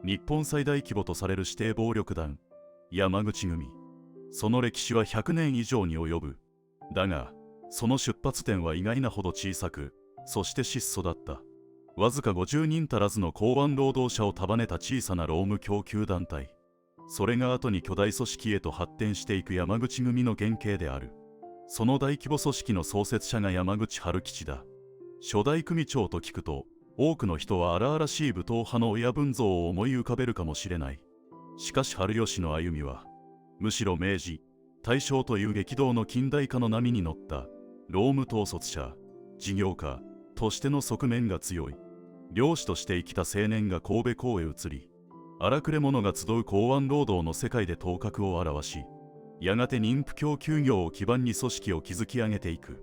日本最大規模とされる指定暴力団山口組。その歴史は100年以上に及ぶ。だがその出発点は意外なほど小さく、そして質素だった。わずか50人足らずの港湾労働者を束ねた小さな労務供給団体。それが後に巨大組織へと発展していく山口組の原型である。その大規模組織の創設者が山口春吉だ。初代組長と聞くと、多くの人は荒々しい武闘派の親分像を思い浮かべるかもしれない。しかし春吉の歩みは、むしろ明治、大正という激動の近代化の波に乗った、労務統率者、事業家としての側面が強い。漁師として生きた青年が神戸港へ移り、荒くれ者が集う港湾労働の世界で頭角を現し、やがて妊婦供給業を基盤に組織を築き上げていく。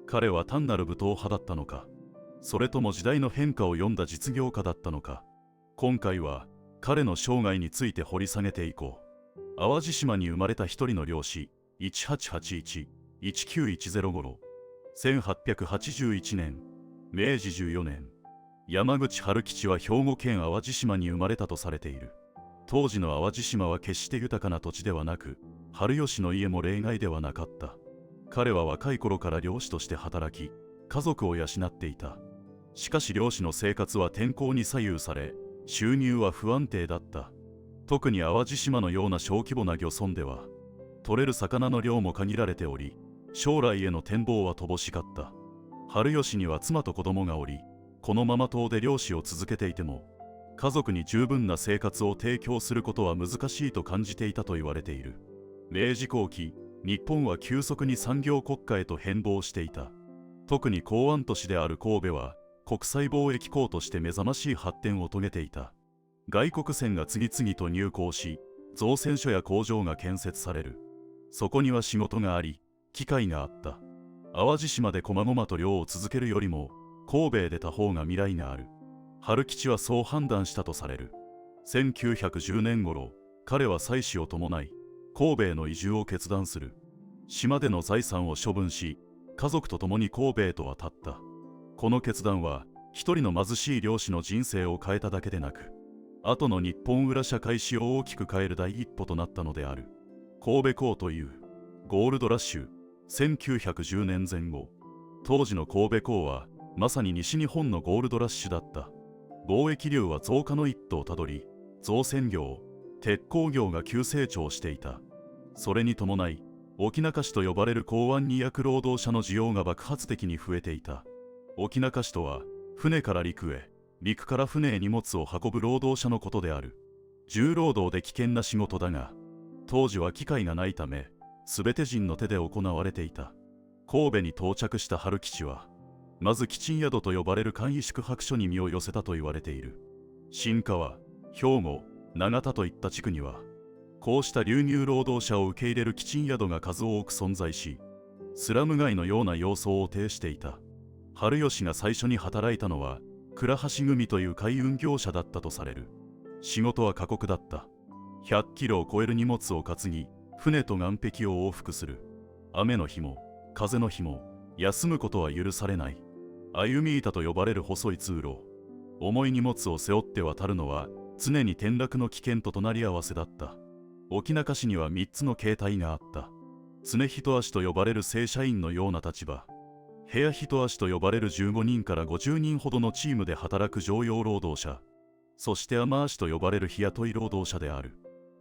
彼は単なる武闘派だったのか、それとも時代の変化を読んだ実業家だったのか。今回は彼の生涯について掘り下げていこう。淡路島に生まれた一人の漁師、1881-1910頃、1881年、明治14年、山口春吉は兵庫県淡路島に生まれたとされている。当時の淡路島は決して豊かな土地ではなく、春吉の家も例外ではなかった。彼は若い頃から漁師として働き、家族を養っていた。しかし漁師の生活は天候に左右され、収入は不安定だった。特に淡路島のような小規模な漁村では、取れる魚の量も限られており、将来への展望は乏しかった。春吉には妻と子供がおり、このまま島で漁師を続けていても、家族に十分な生活を提供することは難しいと感じていたと言われている。明治後期、日本は急速に産業国家へと変貌していた。特に港湾都市である神戸は、国際貿易港として目覚ましい発展を遂げていた。外国船が次々と入港し、造船所や工場が建設される。そこには仕事があり、機会があった。淡路島で細々と漁を続けるよりも、神戸へ出た方が未来がある。春吉はそう判断したとされる。1910年頃、彼は妻子を伴い、神戸への移住を決断する。島での財産を処分し、家族と共に神戸へと渡った。この決断は、一人の貧しい漁師の人生を変えただけでなく、後の日本裏社会史を大きく変える第一歩となったのである。神戸港というゴールドラッシュ。1910年前後、当時の神戸港はまさに西日本のゴールドラッシュだった。貿易流は増加の一途をたどり、造船業、鉄鋼業が急成長していた。それに伴い、沖中市と呼ばれる港湾に役労働者の需要が爆発的に増えていた。沖中市とは、船から陸へ、陸から船へ荷物を運ぶ労働者のことである。重労働で危険な仕事だが、当時は機械がないため、すべて人の手で行われていた。神戸に到着した春吉は、まず吉鎮宿と呼ばれる簡易宿泊所に身を寄せたと言われている。新川、兵庫、長田といった地区には、こうした流入労働者を受け入れる吉鎮宿が数多く存在し、スラム街のような様相を呈していた。春吉が最初に働いたのは、倉橋組という海運業者だったとされる。仕事は過酷だった。100キロを超える荷物を担ぎ、船と岸壁を往復する。雨の日も、風の日も、休むことは許されない。歩み板と呼ばれる細い通路。重い荷物を背負って渡るのは、常に転落の危険と隣り合わせだった。沖中市には3つの形態があった。常一足と呼ばれる正社員のような立場。部屋一足と呼ばれる15人から50人ほどのチームで働く常用労働者。そして雨足と呼ばれる日雇い労働者である。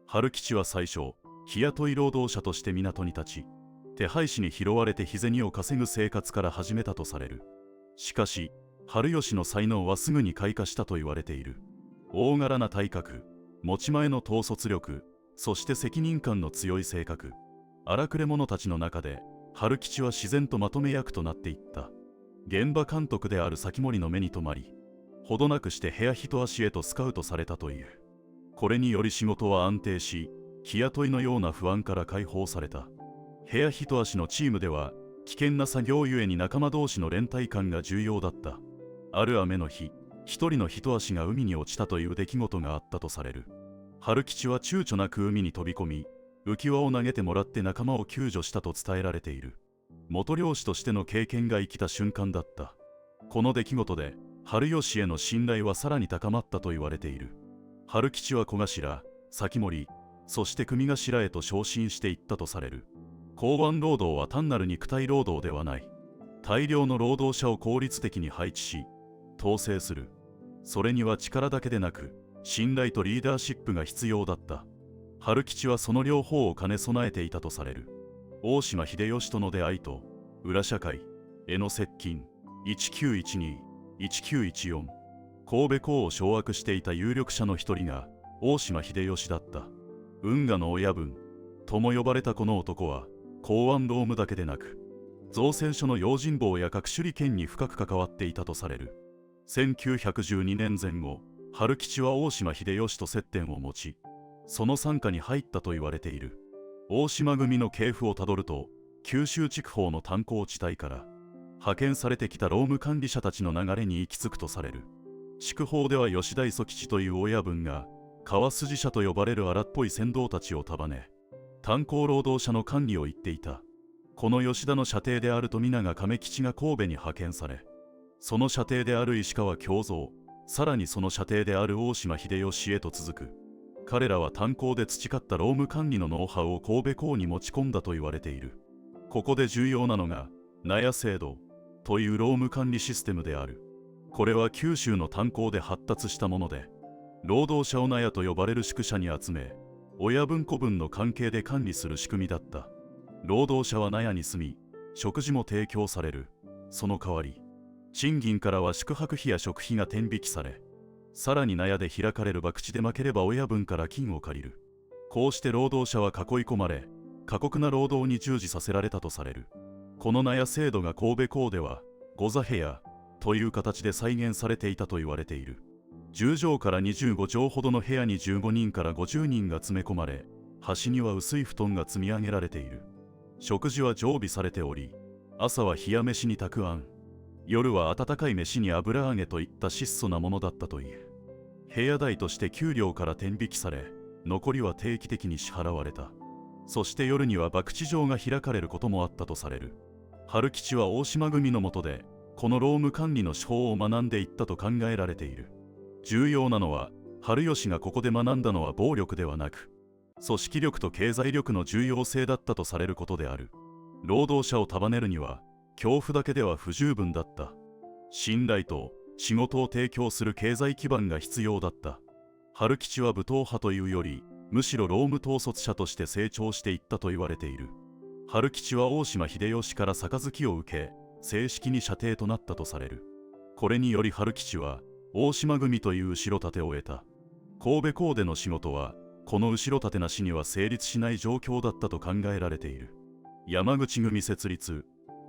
春吉は最初、日雇い労働者として港に立ち、手配師に拾われて日銭を稼ぐ生活から始めたとされる。しかし、春吉の才能はすぐに開花したと言われている。大柄な体格、持ち前の統率力、そして責任感の強い性格。荒くれ者たちの中で、春吉は自然とまとめ役となっていった。現場監督である崎森の目に留まり、ほどなくして部屋一足へとスカウトされたという。これにより仕事は安定し、日雇いのような不安から解放された。部屋一足のチームでは、危険な作業ゆえに仲間同士の連帯感が重要だった。ある雨の日、一人の一足が海に落ちたという出来事があったとされる。春吉は躊躇なく海に飛び込み、浮き輪を投げてもらって仲間を救助したと伝えられている。元漁師としての経験が生きた瞬間だった。この出来事で、春吉への信頼はさらに高まったと言われている。春吉は小頭、先森、そして組頭へと昇進していったとされる。港湾労働は単なる肉体労働ではない。大量の労働者を効率的に配置し、統制する。それには力だけでなく、信頼とリーダーシップが必要だった。春吉はその両方を兼ね備えていたとされる。大島秀吉との出会いと、裏社会への接近、1912、1914、神戸港を掌握していた有力者の一人が大島秀吉だった。運河の親分とも呼ばれたこの男は、港湾労務だけでなく、造船所の用心棒や各種利権に深く関わっていたとされる。1912年前後、春吉は大島秀吉と接点を持ち、その傘下に入ったと言われている。大島組の系譜をたどると、九州筑豊の炭鉱地帯から派遣されてきた労務管理者たちの流れに行き着くとされる。筑豊では吉田磯吉という親分が、川筋者と呼ばれる荒っぽい船頭たちを束ね、炭鉱労働者の管理を言っていた。この吉田の舎弟である富永亀吉が神戸に派遣され、その舎弟である石川京三、さらにその舎弟である大島秀吉へと続く。彼らは炭鉱で培った労務管理のノウハウを神戸港に持ち込んだと言われている。ここで重要なのが納屋制度という労務管理システムである。これは九州の炭鉱で発達したもので、労働者を納屋と呼ばれる宿舎に集め、親分子分の関係で管理する仕組みだった。労働者は納屋に住み、食事も提供される。その代わり、賃金からは宿泊費や食費が天引きされ、さらに納屋で開かれる博打で負ければ親分から金を借りる。こうして労働者は囲い込まれ、過酷な労働に従事させられたとされる。この納屋制度が神戸港では御座部屋という形で再現されていたと言われている。10畳から25畳ほどの部屋に15人から50人が詰め込まれ、端には薄い布団が積み上げられている。食事は常備されており、朝は冷や飯にたくあん、夜は温かい飯に油揚げといった質素なものだったという。部屋代として給料から天引きされ、残りは定期的に支払われた。そして夜には博打場が開かれることもあったとされる。春吉は大島組の下で、この労務管理の手法を学んでいったと考えられている。重要なのは、春吉がここで学んだのは暴力ではなく、組織力と経済力の重要性だったとされることである。労働者を束ねるには、恐怖だけでは不十分だった。信頼と仕事を提供する経済基盤が必要だった。春吉は武闘派というより、むしろ労務統率者として成長していったと言われている。春吉は大島秀吉から杯を受け、正式に舎弟となったとされる。これにより春吉は、大島組という後ろ盾を得た。神戸港での仕事は、この後ろ盾なしには成立しない状況だったと考えられている。山口組設立、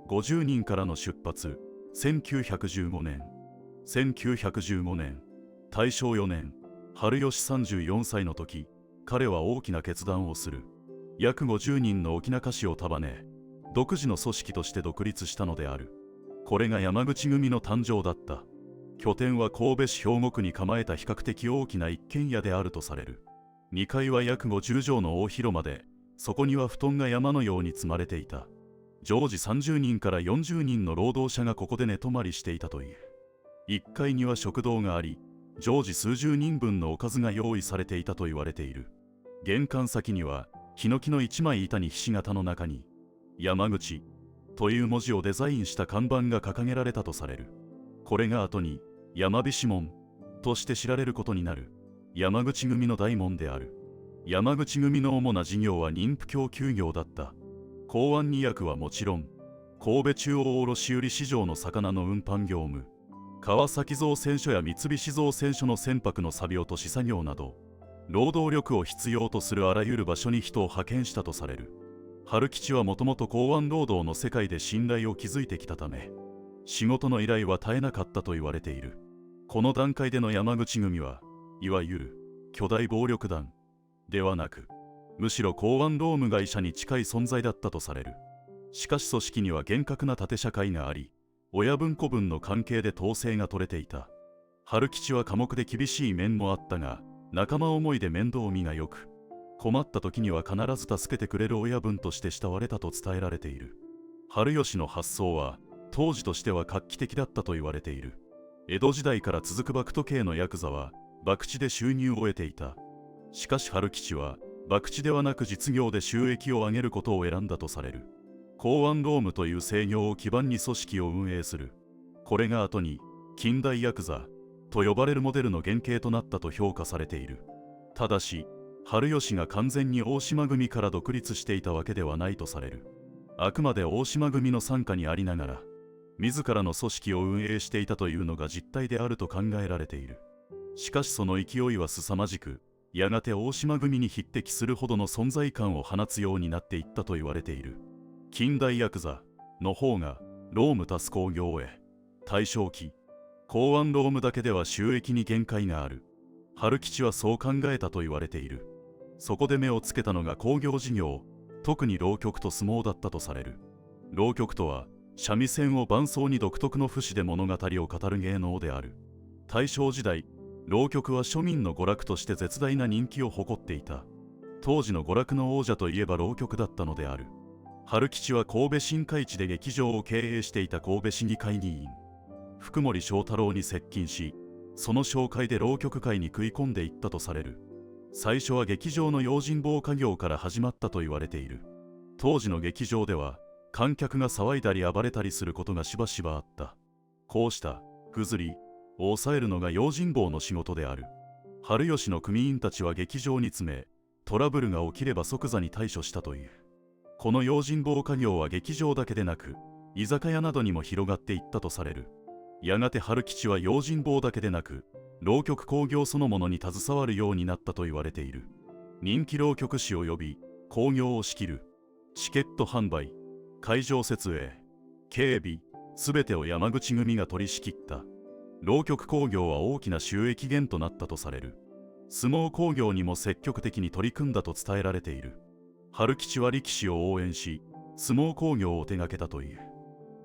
50人からの出発、1915年。1915年、大正4年、春吉34歳の時、彼は大きな決断をする。約50人の翁家士を束ね、独自の組織として独立したのである。これが山口組の誕生だった。拠点は神戸市兵庫区に構えた比較的大きな一軒家であるとされる。2階は約50畳の大広間で、そこには布団が山のように積まれていた。常時30人から40人の労働者がここで寝泊まりしていたという。1階には食堂があり、常時数十人分のおかずが用意されていたと言われている。玄関先には、ヒノキの一枚板にひし形の中に、山口という文字をデザインした看板が掲げられたとされる。これが後に、山菱門として知られることになる。山口組の大門である。山口組の主な事業は妊婦供給業だった。港湾荷役はもちろん、神戸中央卸売市場の魚の運搬業務、川崎造船所や三菱造船所の船舶の錆落とし作業など、労働力を必要とするあらゆる場所に人を派遣したとされる。春吉はもともと港湾労働の世界で信頼を築いてきたため、仕事の依頼は絶えなかったと言われている。この段階での山口組は、いわゆる巨大暴力団ではなく、むしろ港湾労務会社に近い存在だったとされる。しかし組織には厳格な縦社会があり、親分子分の関係で統制が取れていた。春吉は寡黙で厳しい面もあったが、仲間思いで面倒見がよく、困った時には必ず助けてくれる親分として慕われたと伝えられている。春吉の発想は、当時としては画期的だったと言われている。江戸時代から続く幕都系のヤクザは、博打で収入を得ていた。しかし春吉は博打ではなく実業で収益を上げることを選んだとされる。公安労務という制業を基盤に組織を運営する。これが後に近代ヤクザと呼ばれるモデルの原型となったと評価されている。ただし春吉が完全に大島組から独立していたわけではないとされる。あくまで大島組の傘下にありながら自らの組織を運営していたというのが実態であると考えられている。しかしその勢いは凄まじく、やがて大島組に匹敵するほどの存在感を放つようになっていったと言われている。近代ヤクザの方が労務足す工業へ。大正期、公安労務だけでは収益に限界がある。春吉はそう考えたと言われている。そこで目をつけたのが興行事業、特に浪曲と相撲だったとされる。浪曲とは三味線を伴奏に独特の節で物語を語る芸能である。大正時代、浪曲は庶民の娯楽として絶大な人気を誇っていた。当時の娯楽の王者といえば浪曲だったのである。春吉は神戸新海地で劇場を経営していた神戸市議会議員福森章太郎に接近し、その紹介で浪曲界に食い込んでいったとされる。最初は劇場の用心棒家業から始まったと言われている。当時の劇場では観客が騒いだり暴れたりすることがしばしばあった。こうした不ずりを抑えるのが用心棒の仕事である。春吉の組員たちは劇場に詰め、トラブルが起きれば即座に対処したという。この用心棒家業は劇場だけでなく居酒屋などにも広がっていったとされる。やがて春吉は用心棒だけでなく浪曲興行そのものに携わるようになったと言われている。人気浪曲師を呼び興行を仕切る。チケット販売、会場設営、警備、すべてを山口組が取り仕切った。浪曲興行は大きな収益源となったとされる。相撲興行にも積極的に取り組んだと伝えられている。春吉は力士を応援し相撲興行を手掛けたという。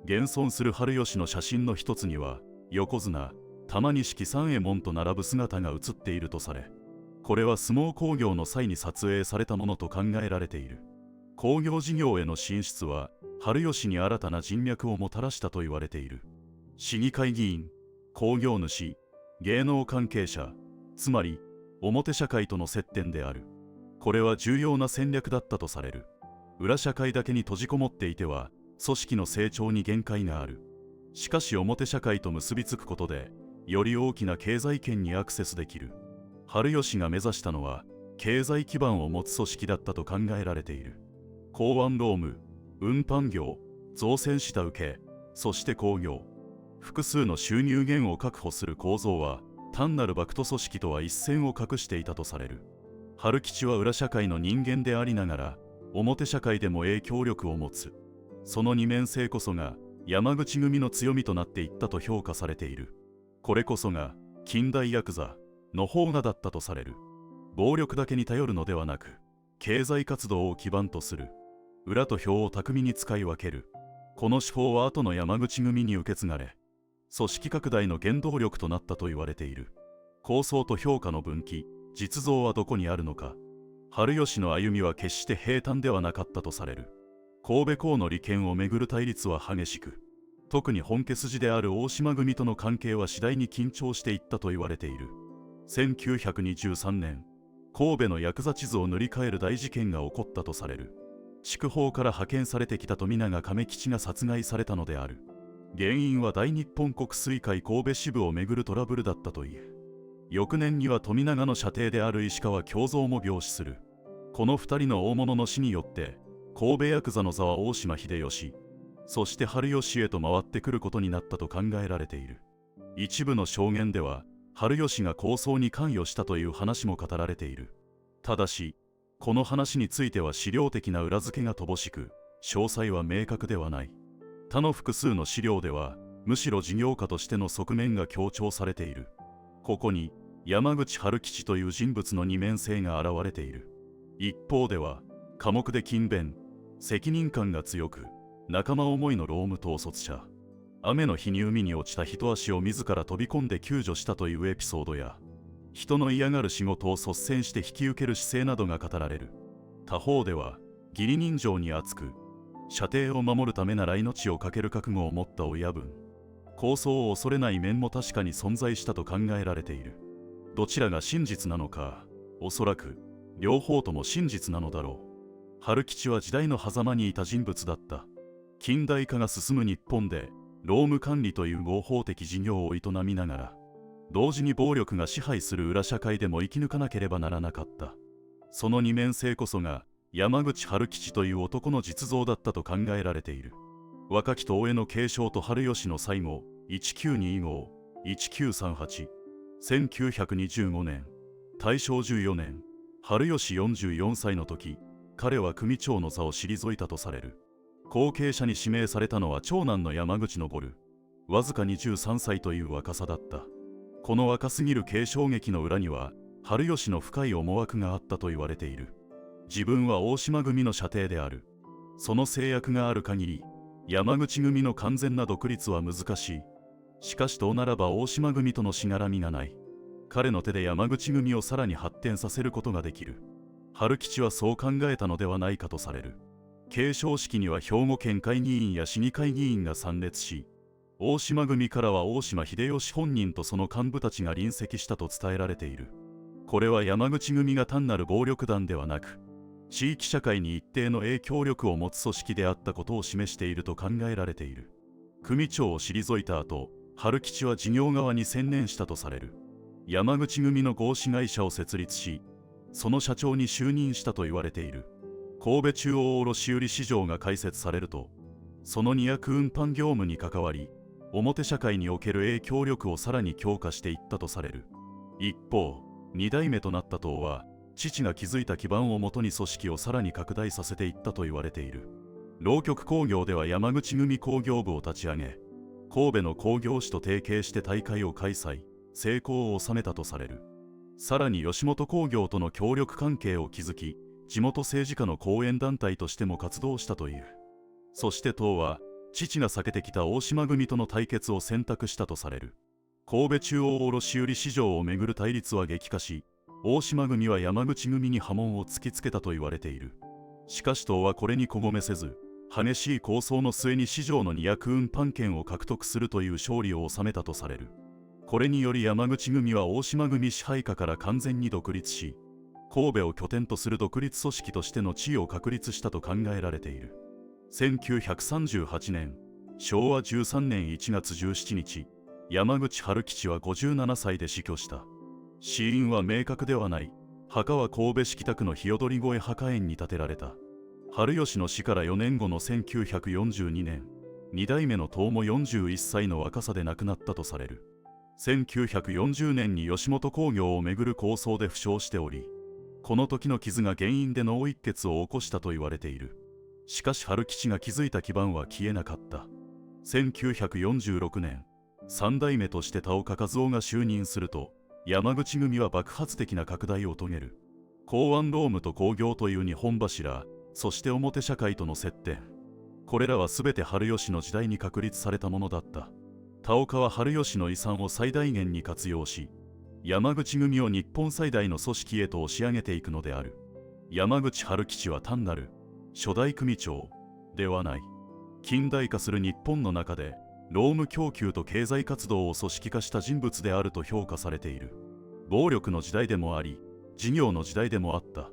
現存する春吉の写真の一つには横綱玉錦三右衛門と並ぶ姿が写っているとされ、これは相撲興行の際に撮影されたものと考えられている。興行事業への進出は春吉に新たな人脈をもたらしたと言われている。市議会議員、興行主、芸能関係者、つまり表社会との接点である。これは重要な戦略だったとされる。裏社会だけに閉じこもっていては組織の成長に限界がある。しかし表社会と結びつくことでより大きな経済圏にアクセスできる。春吉が目指したのは経済基盤を持つ組織だったと考えられている。公安労務、運搬業、造船下請け、そして興行、複数の収入源を確保する構造は単なる幕徒組織とは一線を画していたとされる。春吉は裏社会の人間でありながら表社会でも影響力を持つ。その二面性こそが山口組の強みとなっていったと評価されている。これこそが近代ヤクザの方がだったとされる。暴力だけに頼るのではなく経済活動を基盤とする。裏と表を巧みに使い分ける。この手法は後の山口組に受け継がれ組織拡大の原動力となったと言われている。構想と評価の分岐、実像はどこにあるのか。春吉の歩みは決して平坦ではなかったとされる。神戸港の利権をめぐる対立は激しく、特に本家筋である大島組との関係は次第に緊張していったと言われている。1923年、神戸のヤクザ地図を塗り替える大事件が起こったとされる。筑豊から派遣されてきた富永亀吉が殺害されたのである。原因は大日本国水会神戸支部をめぐるトラブルだったという。翌年には富永の舎弟である石川京三も病死する。この2人の大物の死によって神戸ヤクザの座は大島秀吉、そして春吉へと回ってくることになったと考えられている。一部の証言では春吉が抗争に関与したという話も語られている。ただしこの話については資料的な裏付けが乏しく詳細は明確ではない。他の複数の資料ではむしろ事業家としての側面が強調されている。ここに山口春吉という人物の二面性が現れている。一方では寡黙で勤勉、責任感が強く仲間思いの労務統率者、雨の日に海に落ちた一足を自ら飛び込んで救助したというエピソードや、人の嫌がる仕事を率先して引き受ける姿勢などが語られる。他方では義理人情に厚く、舎弟を守るためなら命を懸ける覚悟を持った親分、抗争を恐れない面も確かに存在したと考えられている。どちらが真実なのか、おそらく両方とも真実なのだろう。春吉は時代の狭間にいた人物だった。近代化が進む日本で労務管理という合法的事業を営みながら、同時に暴力が支配する裏社会でも生き抜かなければならなかった。その二面性こそが山口春吉という男の実像だったと考えられている。若き東映の継承と春吉の最後、1925、1938、1925年、大正14年、春吉44歳の時、彼は組長の座を退いたとされる。後継者に指名されたのは長男の山口昇、わずか23歳という若さだった。この若すぎる継承劇の裏には、春吉の深い思惑があったと言われている。自分は大島組の舎弟である。その制約がある限り、山口組の完全な独立は難しい。しかしどうならば大島組とのしがらみがない。彼の手で山口組をさらに発展させることができる。春吉はそう考えたのではないかとされる。継承式には兵庫県会議員や市議会議員が参列し、大島組からは大島秀吉本人とその幹部たちが臨席したと伝えられている。これは山口組が単なる暴力団ではなく、地域社会に一定の影響力を持つ組織であったことを示していると考えられている。組長を退いた後、春吉は事業側に専念したとされる。山口組の合資会社を設立し、その社長に就任したと言われている。神戸中央卸売市場が開設されると、その荷役運搬業務に関わり、表社会における影響力をさらに強化していったとされる。一方、2代目となった党は、父が築いた基盤をもとに組織をさらに拡大させていったと言われている。浪曲工業では山口組工業部を立ち上げ、神戸の工業士と提携して大会を開催、成功を収めたとされる。さらに吉本工業との協力関係を築き、地元政治家の後援団体としても活動したという。そして党は、父が避けてきた大島組との対決を選択したとされる。神戸中央卸売市場をめぐる対立は激化し、大島組は山口組に波紋を突きつけたと言われている。しかし党はこれにこごめせず、激しい抗争の末に市場の荷役運搬権を獲得するという勝利を収めたとされる。これにより山口組は大島組支配下から完全に独立し、神戸を拠点とする独立組織としての地位を確立したと考えられている。1938年、昭和13年1月17日、山口春吉は57歳で死去した。死因は明確ではない。墓は神戸市北区の日踊越墓園に建てられた。春吉の死から4年後の1942年、2代目の藤も41歳の若さで亡くなったとされる。1940年に吉本興業をめぐる抗争で負傷しており、この時の傷が原因で脳一血を起こしたと言われている。しかし春吉が築いた基盤は消えなかった。1946年、3代目として田岡和夫が就任すると、山口組は爆発的な拡大を遂げる。港湾労務と工業という2本柱、そして表社会との接点。これらはすべて春吉の時代に確立されたものだった。田岡は春吉の遺産を最大限に活用し、山口組を日本最大の組織へと押し上げていくのである。山口春吉は単なる初代組長ではない。近代化する日本の中で、労務供給と経済活動を組織化した人物であると評価されている。暴力の時代でもあり、事業の時代でもあった。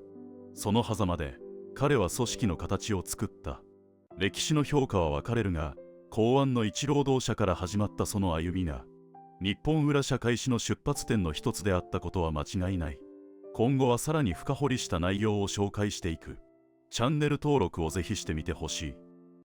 その狭間で、彼は組織の形を作った。歴史の評価は分かれるが、港湾の一労働者から始まったその歩みが、日本裏社会史の出発点の一つであったことは間違いない。今後はさらに深掘りした内容を紹介していく。チャンネル登録をぜひしてみてほしい。